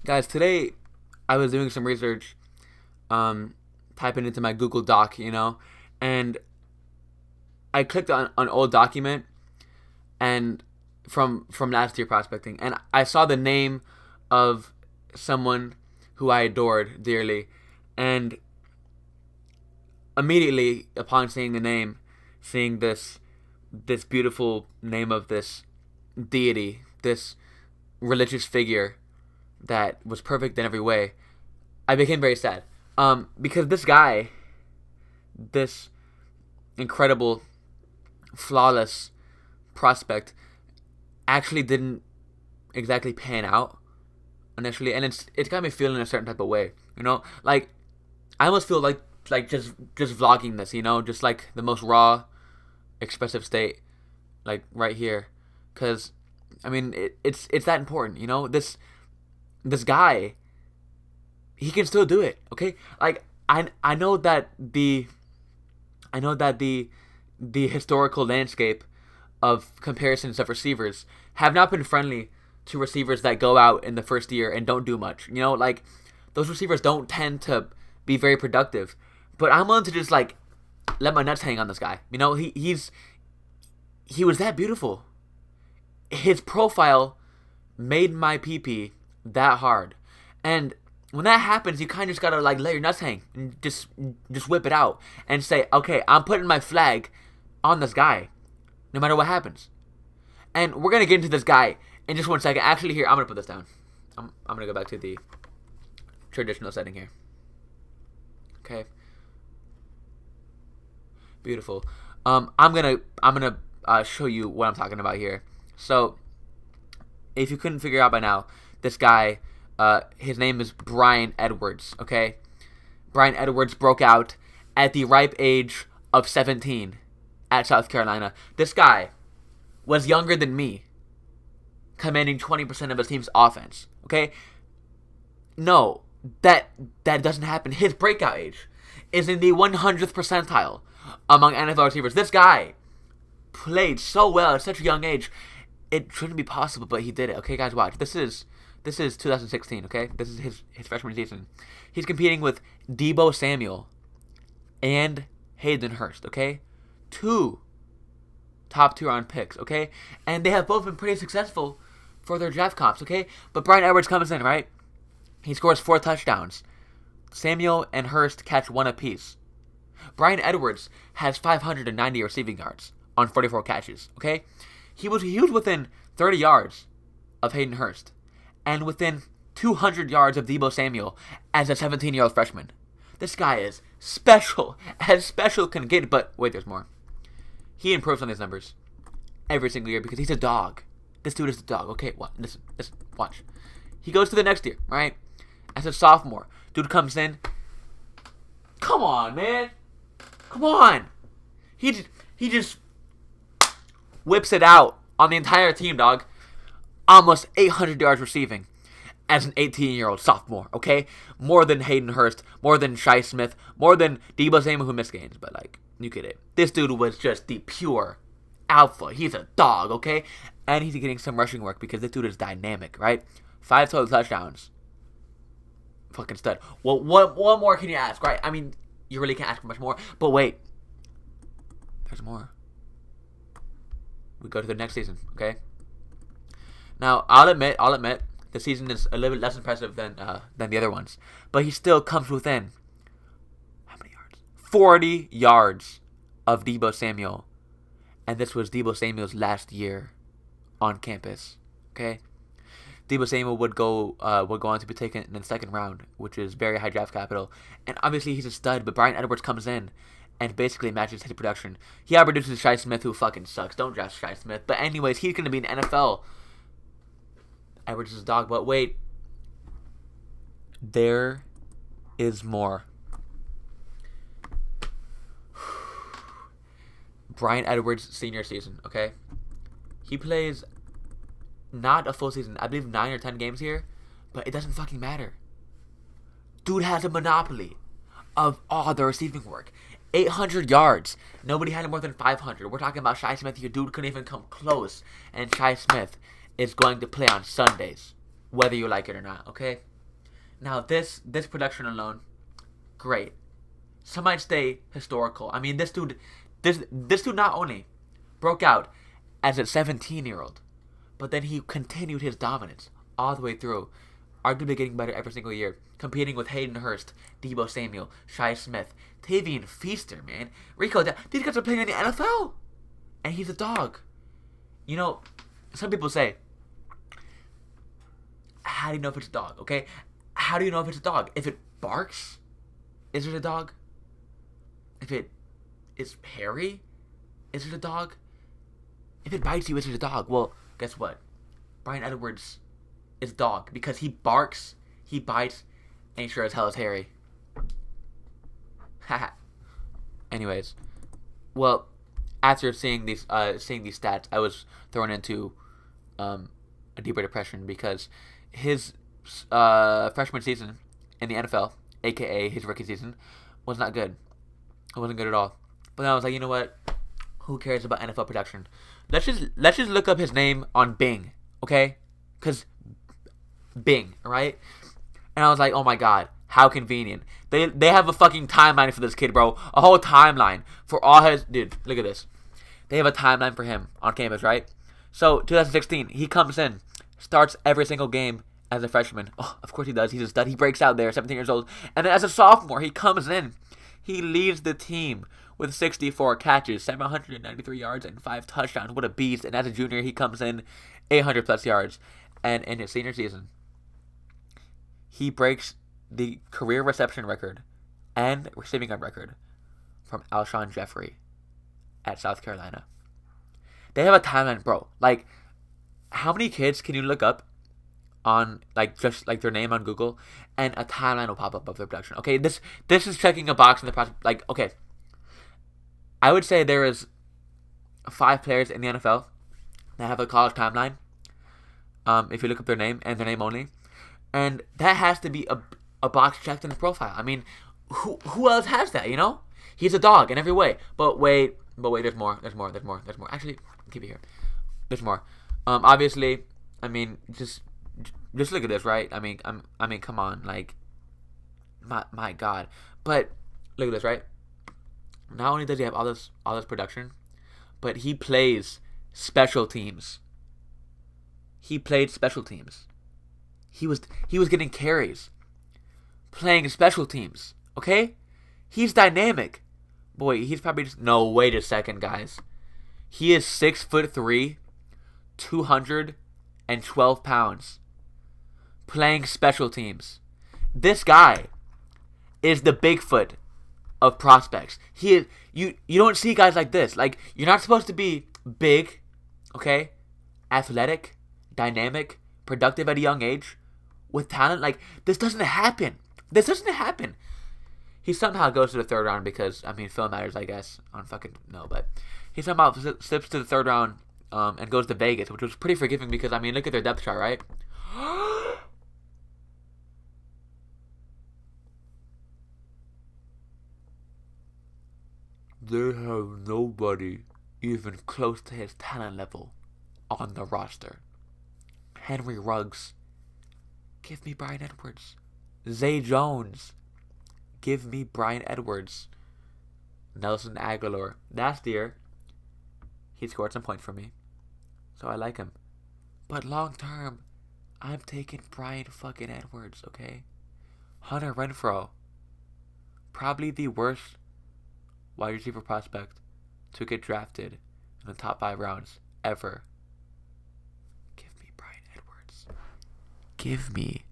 Guys, today I was doing some research, typing into my Google Doc, and I clicked on an old document and from last year prospecting, and I saw the name of someone who I adored dearly, and immediately upon seeing the name, seeing this beautiful name of this deity, this religious figure that was perfect in every way, I became very sad. Because this guy, this incredible, flawless prospect, actually didn't exactly pan out initially, and it's got me feeling a certain type of way. Like I almost feel like just vlogging this. Just like the most raw, expressive state, like right here, because I mean it's that important. This guy, he can still do it. Okay, like I know that the historical landscape of comparisons of receivers have not been friendly to receivers that go out in the first year and don't do much. Like those receivers don't tend to be very productive. But I'm willing to just like let my nuts hang on this guy. He was that beautiful. His profile made my pee that hard. And when that happens, you kind of just gotta like let your nuts hang and just whip it out and say, okay, I'm putting my flag on this guy, no matter what happens. And we're gonna get into this guy in just 1 second. Actually, here I'm gonna put this down. I'm gonna go back to the traditional setting here. Okay. Beautiful. I'm gonna show you what I'm talking about here. So, if you couldn't figure out by now, this guy, his name is Bryan Edwards. Okay, Bryan Edwards broke out at the ripe age of 17 at South Carolina. This guy was younger than me, commanding 20% of his team's offense. Okay, no, that doesn't happen. His breakout age is in the 100th percentile among NFL receivers. This guy played so well at such a young age. It shouldn't be possible, but he did it. Okay, guys, watch. This is 2016. Okay, this is his freshman season. He's competing with Deebo Samuel and Hayden Hurst. Okay, two top 2 round picks. Okay, and they have both been pretty successful for their draft comps. Okay, but Bryan Edwards comes in, right. He scores 4 touchdowns. Samuel and Hurst catch 1 apiece. Bryan Edwards has 590 receiving yards on 44 catches. Okay, he was within 30 yards of Hayden Hurst and within 200 yards of Deebo Samuel as a 17-year-old freshman. This guy is special, as special can get. But wait, there's more. He improves on these numbers every single year because he's a dog. This dude is a dog. Okay, listen, watch. He goes to the next year, right? As a sophomore, dude comes in. Come on, man. Come on. He just whips it out on the entire team, dog. Almost 800 yards receiving as an 18-year-old sophomore, okay? More than Hayden Hurst, more than Shi Smith, more than Deebo Samuel, who missed games, but, like, you get it. This dude was just the pure alpha. He's a dog, okay? And he's getting some rushing work because this dude is dynamic, right? 5 total touchdowns. Fucking stud. Well, what more can you ask, right? I mean, you really can't ask for much more. But wait. There's more. We go to the next season, okay? Now, I'll admit, the season is a little bit less impressive than the other ones, but he still comes within how many yards? 40 yards of Deebo Samuel, and this was Deebo Samuel's last year on campus. Okay, Deebo Samuel would go on to be taken in the 2nd round, which is very high draft capital, and obviously he's a stud. But Bryan Edwards comes in and basically matches his production. He outproduces Shi Smith, who fucking sucks. Don't draft Shi Smith. But anyways, he's gonna be in the NFL. Edwards is a dog, but wait. There is more. Bryan Edwards' senior season, okay? He plays not a full season. I believe 9 or 10 games here, but it doesn't fucking matter. Dude has a monopoly of all the receiving work. 800 yards. Nobody had more than 500. We're talking about Shi Smith. Your dude couldn't even come close. And Shi Smith is going to play on Sundays, whether you like it or not, okay? Now this production alone, great. Some might say historical. I mean, this dude not only broke out as a 17-year-old, but then he continued his dominance all the way through, arguably getting better every single year, competing with Hayden Hurst, Debo Samuel, Shai Smith, Tavian Feaster, man, Rico. These guys are playing in the NFL, and he's a dog. You know, some people say, how do you know if it's a dog? Okay, how do you know if it's a dog? If it barks, is it a dog? If it is hairy, is it a dog? If it bites you, is it a dog? Well, guess what? Bryan Edwards is a dog because he barks, he bites, and he sure as hell is hairy. Haha. Anyways, well, after seeing these stats, I was thrown into a deeper depression because his freshman season in the NFL, aka his rookie season, was not good. It wasn't good at all. But then I was like, you know what? Who cares about NFL production? Let's just look up his name on Bing, okay? Cause Bing, right? And I was like, oh my god, how convenient. They have a fucking timeline for this kid, bro. A whole timeline for all his dude. Look at this. They have a timeline for him on campus, right? So 2016, he comes in, starts every single game as a freshman. Oh, of course he does. He's a stud. He breaks out there, 17 years old, and then as a sophomore, he comes in. He leads the team with 64 catches, 793 yards, and 5 touchdowns. What a beast. And as a junior, he comes in 800 plus yards. And in his senior season, he breaks the career reception record and receiving yard record from Alshon Jeffrey at South Carolina. They have a timeline, bro. Like, how many kids can you look up on, like, just, like, their name on Google, and a timeline will pop up of their production? Okay, this is checking a box in the process. Like, okay, I would say there is 5 players in the NFL that have a college timeline, if you look up their name and their name only, and that has to be a box checked in the profile. I mean, who else has that, you know? He's a dog in every way. But wait, there's more. Actually, keep it here. There's more. Obviously, I mean, just look at this, right? I mean, come on, like, my God. But look at this, right? Not only does he have all this production, but he plays special teams. He played special teams. He was getting carries, playing special teams. Okay, he's dynamic. Boy, he's probably just no. Wait a second, guys. He is 6'3", 212 pounds, playing special teams. This guy is the Bigfoot of prospects. He is, you don't see guys like this. Like, you're not supposed to be big, okay, athletic, dynamic, productive at a young age, with talent. Like, this doesn't happen. He somehow goes to the third round because, I mean, film matters, I guess. I don't fucking know, but he somehow slips to the third round and goes to Vegas, which was pretty forgiving because, I mean, look at their depth chart, right? They have nobody even close to his talent level on the roster. Henry Ruggs, give me Bryan Edwards. Zay Jones, give me Bryan Edwards. Nelson Aguilar, last year, he scored some points for me, so I like him. But long term, I'm taking Bryan fucking Edwards, okay? Hunter Renfrow, probably the worst wide receiver prospect to get drafted in the top 5 rounds ever. Give me Bryan Edwards. Give me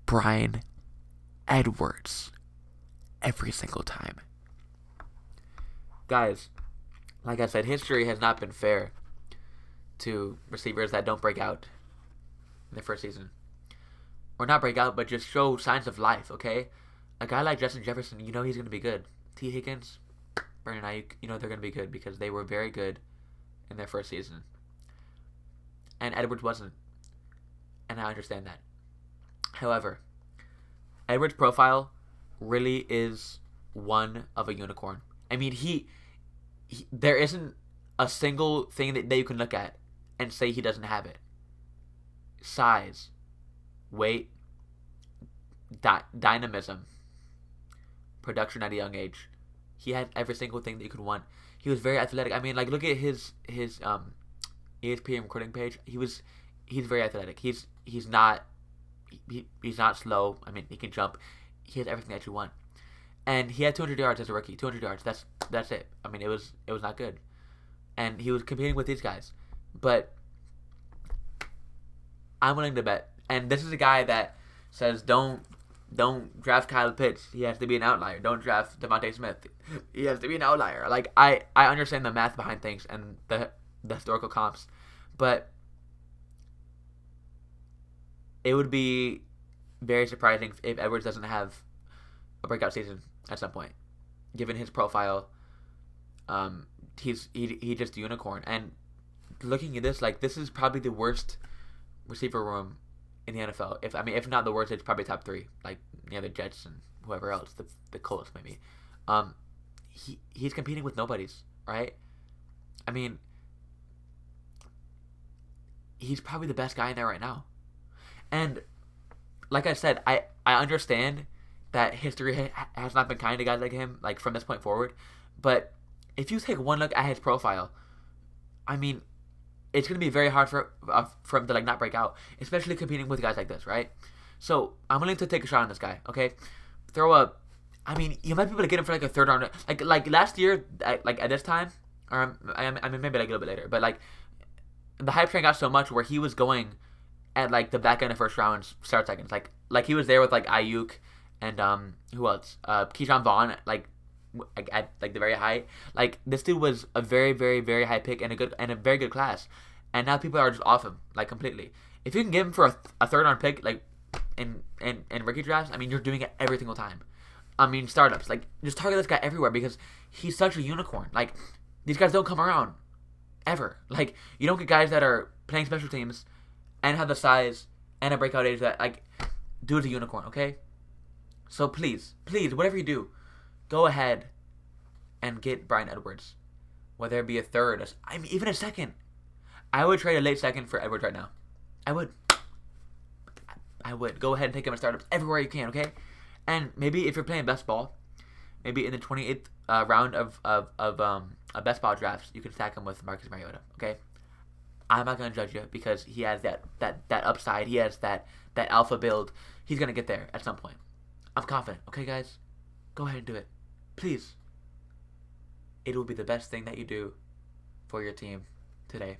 Bryan Edwards every single time. Guys, like I said, history has not been fair to receivers that don't break out in their first season. Or not break out, but just show signs of life, okay? A guy like Justin Jefferson, you know he's going to be good. T. Higgins, Brandon Ayuk, you know they're going to be good because they were very good in their first season. And Edwards wasn't. And I understand that. However, Edwards' profile really is one of a unicorn. I mean, there isn't a single thing that you can look at and say he doesn't have it. Size, weight, dynamism, production at a young age. He had every single thing that you could want. He was very athletic. I mean, like look at his ESPN recording page. He's very athletic. He's not he's not slow. I mean, he can jump. He has everything that you want. And he had 200 yards as a rookie. 200 yards. That's it. I mean, it was not good. And he was competing with these guys. But I'm willing to bet. And this is a guy that says don't draft Kyle Pitts. He has to be an outlier. Don't draft Devontae Smith. He has to be an outlier. Like I understand the math behind things and the historical comps, but it would be very surprising if Edwards doesn't have a breakout season at some point, given his profile. He's just a unicorn. And looking at this, like this is probably the worst receiver room in the NFL. If not the worst, it's probably top 3. Like the Jets and whoever else, the Colts maybe. He's competing with nobodies, right? I mean, he's probably the best guy in there right now. And like I said, I understand that history has not been kind to guys like him, like from this point forward. But if you take one look at his profile, I mean, it's gonna be very hard for him to like not break out, especially competing with guys like this, right? So I'm willing to take a shot on this guy. Okay, throw up. I mean, you might be able to get him for like a 3rd round, like last year, like at this time, or I mean maybe like a little bit later, but like the hype train got so much where he was going at like the back end of 1st round, start seconds, like he was there with like Ayuk and who else? Keyshawn Vaughn, like at like the very high. Like this dude was a very very very high pick and a very good class, and now people are just off him like completely. If you can get him for a 3rd round pick, like in rookie drafts, I mean you're doing it every single time. I mean startups, like just target this guy everywhere because he's such a unicorn. Like these guys don't come around ever. Like you don't get guys that are playing special teams and have the size and a breakout age that like dude's a unicorn. Okay, so please whatever you do, go ahead and get Bryan Edwards, whether it be a 3rd, I mean even a 2nd. I would trade a late 2nd for Edwards right now. I would go ahead and take him in startups everywhere you can. Okay, and maybe if you're playing best ball, maybe in the 28th round of best ball drafts, you can stack him with Marcus Mariota. Okay, I'm not gonna judge you because he has that upside. He has that alpha build. He's gonna get there at some point. I'm confident. Okay, guys, go ahead and do it, please. It will be the best thing that you do for your team today.